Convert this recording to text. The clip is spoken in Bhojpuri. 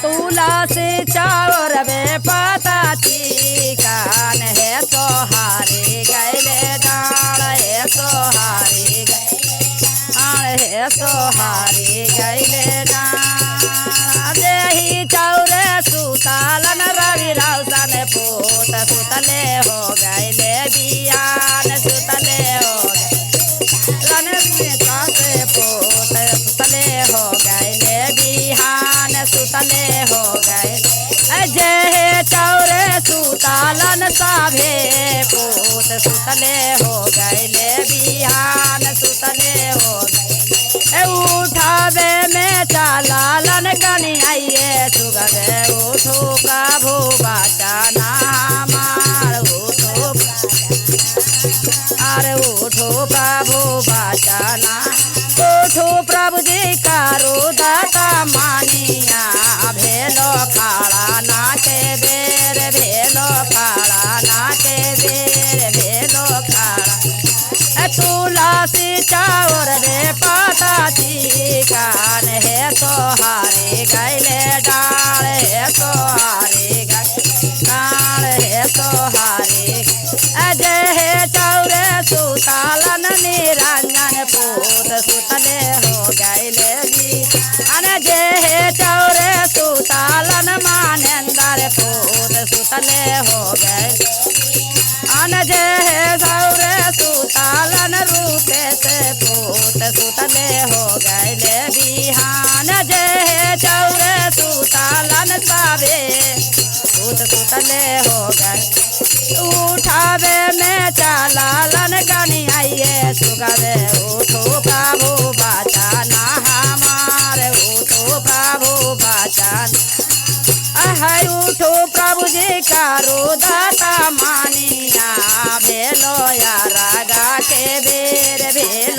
तुलसी चावर बे पता चिकन है सोहारी गैले डाल है सोहारी है सोहारी गैले डाल देही चौरे सुतालन रवि रौशन पूत सुतले हो गैले बियान सुतले हो से पोत सुतले हो गैले बिहान सुतले हो गए जय चौरे सुतालन साभे पोत सुतले हो गैले बिहान सुतले हो गए उठावे में चालालन कनियाइए सुगवे उठो प्रभु बचाना हमार उठो अरे उठो प्रभु बचाना उठो प्रभु जी कारो दाता मानिया भेलो खाड़ा ना के बेर भेलो खाड़ा ना के बेर भेलो खाड़ा तुलसी चावर रे पता चिकन है सोहारे गैले डाल है सोहारे डाल है सोहारे जय है चौरे सुतालन निरंजन पूत सुतले हो गैले जी अन जय है चौरे सुतालन मानेंद्र पूत सुतले हो गए अन जय है चौरे सुतालन रूपे से पूत सुतले हो गैले बिहान जय है चौरे सुतालन साबे पूत सुतले हो गए उठावे में चालालन कनियाइए सुगवे उठो प्रभु बचाना हमारे उठो प्रभु बचाना है उठो प्रभु जी कारो दाता मानिया भेलो या रागा के बेर भेलो